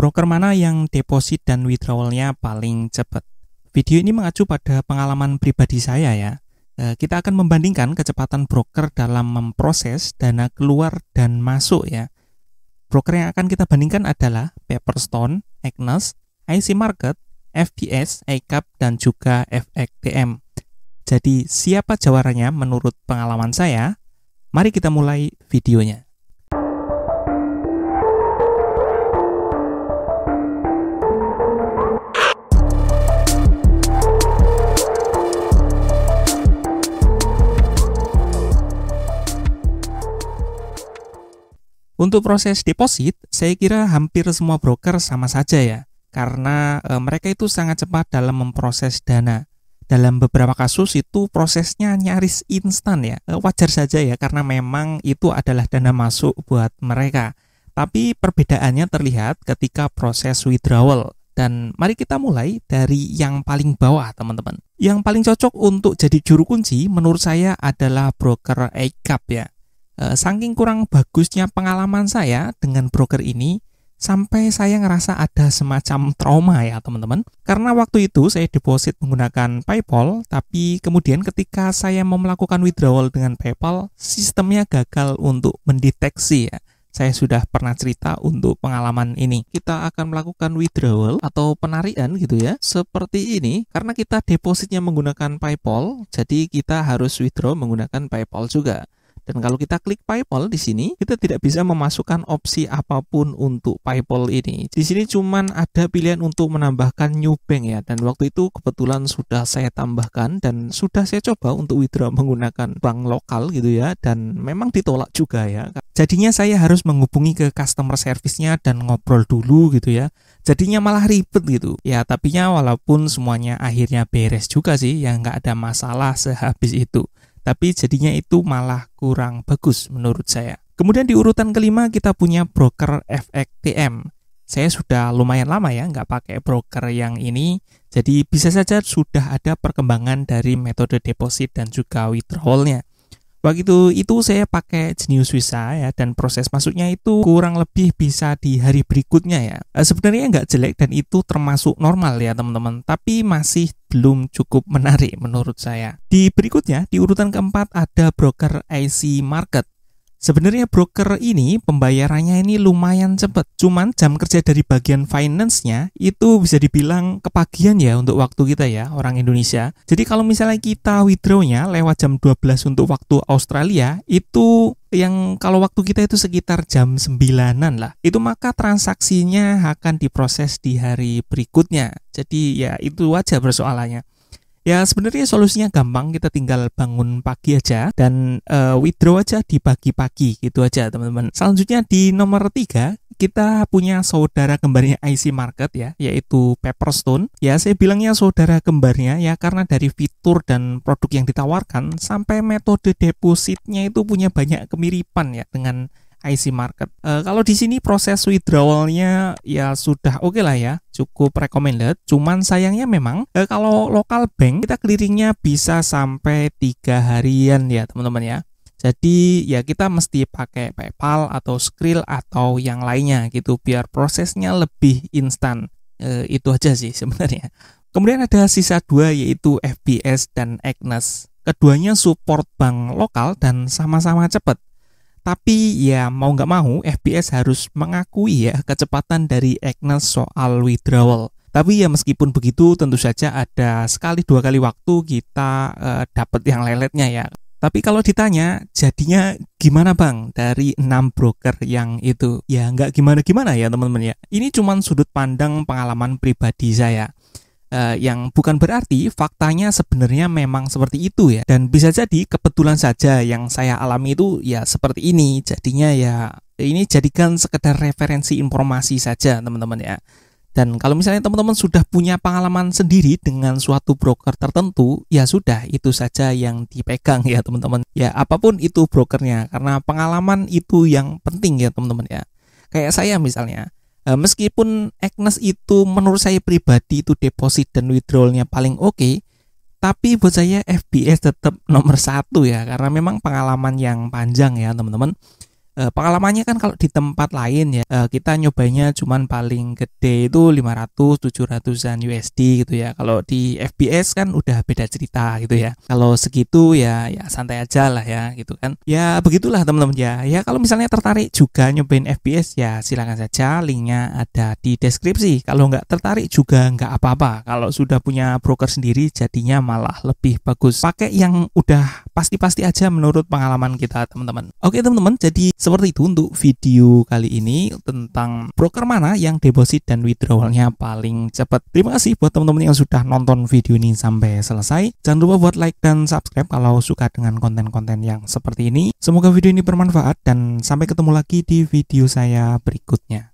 broker mana yang deposit dan withdrawalnya paling cepat? Video ini mengacu pada pengalaman pribadi saya ya. Kita akan membandingkan kecepatan broker dalam memproses dana keluar dan masuk ya. Broker yang akan kita bandingkan adalah Pepperstone, Agnes, IC Market, FBS, iCap, dan juga FXTM. Jadi siapa jawarannya menurut pengalaman saya? Mari kita mulai videonya. Untuk proses deposit, saya kira hampir semua broker sama saja ya, karena mereka itu sangat cepat dalam memproses dana. Dalam beberapa kasus itu prosesnya nyaris instan ya, wajar saja ya, karena memang itu adalah dana masuk buat mereka. Tapi perbedaannya terlihat ketika proses withdrawal. Dan mari kita mulai dari yang paling bawah teman-teman. Yang paling cocok untuk jadi juru kunci menurut saya adalah broker iCap ya. Saking kurang bagusnya pengalaman saya dengan broker ini, sampai saya ngerasa ada semacam trauma ya teman-teman. Karena waktu itu saya deposit menggunakan PayPal, tapi kemudian ketika saya mau melakukan withdrawal dengan PayPal, sistemnya gagal untuk mendeteksi ya. Saya sudah pernah cerita untuk pengalaman ini. Kita akan melakukan withdrawal atau penarikan gitu ya, seperti ini. Karena kita depositnya menggunakan PayPal, jadi kita harus withdraw menggunakan PayPal juga. Dan kalau kita klik PayPal di sini, kita tidak bisa memasukkan opsi apapun untuk PayPal ini. Di sini cuman ada pilihan untuk menambahkan new bank ya. Dan waktu itu kebetulan sudah saya tambahkan dan sudah saya coba untuk withdraw menggunakan bank lokal gitu ya. Dan memang ditolak juga ya. Jadinya saya harus menghubungi ke customer service-nya dan ngobrol dulu gitu ya. Jadinya malah ribet gitu. Ya tapinya walaupun semuanya akhirnya beres juga sih, ya nggak ada masalah sehabis itu. Tapi jadinya itu malah kurang bagus menurut saya. Kemudian di urutan kelima kita punya broker FXTM. Saya sudah lumayan lama ya nggak pakai broker yang ini. Jadi bisa saja sudah ada perkembangan dari metode deposit dan juga withdrawalnya. Waktu itu saya pakai Genius Visa ya, dan proses masuknya itu kurang lebih bisa di hari berikutnya ya. Sebenarnya nggak jelek dan itu termasuk normal ya teman-teman, tapi masih belum cukup menarik menurut saya. Di berikutnya, di urutan keempat ada broker IC Market. Sebenarnya broker ini pembayarannya ini lumayan cepat. Cuman jam kerja dari bagian finance-nya itu bisa dibilang kepagian ya untuk waktu kita ya, orang Indonesia. Jadi kalau misalnya kita withdraw-nya lewat jam 12 untuk waktu Australia, itu yang kalau waktu kita itu sekitar jam 9-an lah. Itu maka transaksinya akan diproses di hari berikutnya. Jadi ya itu aja persoalannya. Ya sebenarnya solusinya gampang, kita tinggal bangun pagi aja dan withdraw aja di pagi-pagi gitu aja teman-teman. Selanjutnya di nomor 3 kita punya saudara kembarnya IC Market ya, yaitu Pepperstone. Ya saya bilangnya saudara kembarnya ya karena dari fitur dan produk yang ditawarkan sampai metode depositnya itu punya banyak kemiripan ya dengan IC Market. Kalau di sini proses withdrawalnya ya sudah oke lah ya, cukup recommended. Cuman sayangnya memang kalau lokal bank kita clearingnya bisa sampai 3 harian ya teman-teman ya. Jadi ya kita mesti pakai PayPal atau Skrill atau yang lainnya gitu biar prosesnya lebih instan. Itu aja sih sebenarnya. Kemudian ada sisa 2 yaitu FBS dan Agnes. Keduanya support bank lokal dan sama-sama cepat. Tapi ya mau nggak mau FBS harus mengakui ya kecepatan dari Agnes soal withdrawal. Tapi ya meskipun begitu tentu saja ada sekali 2 kali waktu kita dapat yang leletnya ya. Tapi kalau ditanya jadinya gimana bang dari 6 broker yang itu? Ya nggak gimana-gimana ya teman-teman ya. Ini cuman sudut pandang pengalaman pribadi saya. Yang bukan berarti faktanya sebenarnya memang seperti itu ya. Dan bisa jadi kebetulan saja yang saya alami itu ya seperti ini. Jadinya ya ini jadikan sekedar referensi informasi saja teman-teman ya. Dan kalau misalnya teman-teman sudah punya pengalaman sendiri dengan suatu broker tertentu, ya sudah itu saja yang dipegang ya teman-teman. Ya apapun itu brokernya, karena pengalaman itu yang penting ya teman-teman ya. Kayak saya misalnya, meskipun Agnes itu menurut saya pribadi itu deposit dan withdrawalnya paling oke, tapi buat saya FBS tetap nomor 1 ya, karena memang pengalaman yang panjang ya teman-teman. Pengalamannya kan kalau di tempat lain ya, kita nyobainnya cuman paling gede itu 500 700-an USD gitu ya. Kalau di FPS kan udah beda cerita gitu ya. Kalau segitu ya santai aja lah ya gitu kan. Ya begitulah teman-teman ya. Ya kalau misalnya tertarik juga nyobain FPS ya silakan saja, linknya ada di deskripsi. Kalau nggak tertarik juga nggak apa-apa. Kalau sudah punya broker sendiri jadinya malah lebih bagus. Pakai yang udah pasti-pasti aja menurut pengalaman kita teman-teman. Oke teman-teman, jadi seperti itu untuk video kali ini tentang broker mana yang deposit dan withdrawalnya paling cepat. Terima kasih buat teman-teman yang sudah nonton video ini sampai selesai. Jangan lupa buat like dan subscribe kalau suka dengan konten-konten yang seperti ini. Semoga video ini bermanfaat dan sampai ketemu lagi di video saya berikutnya.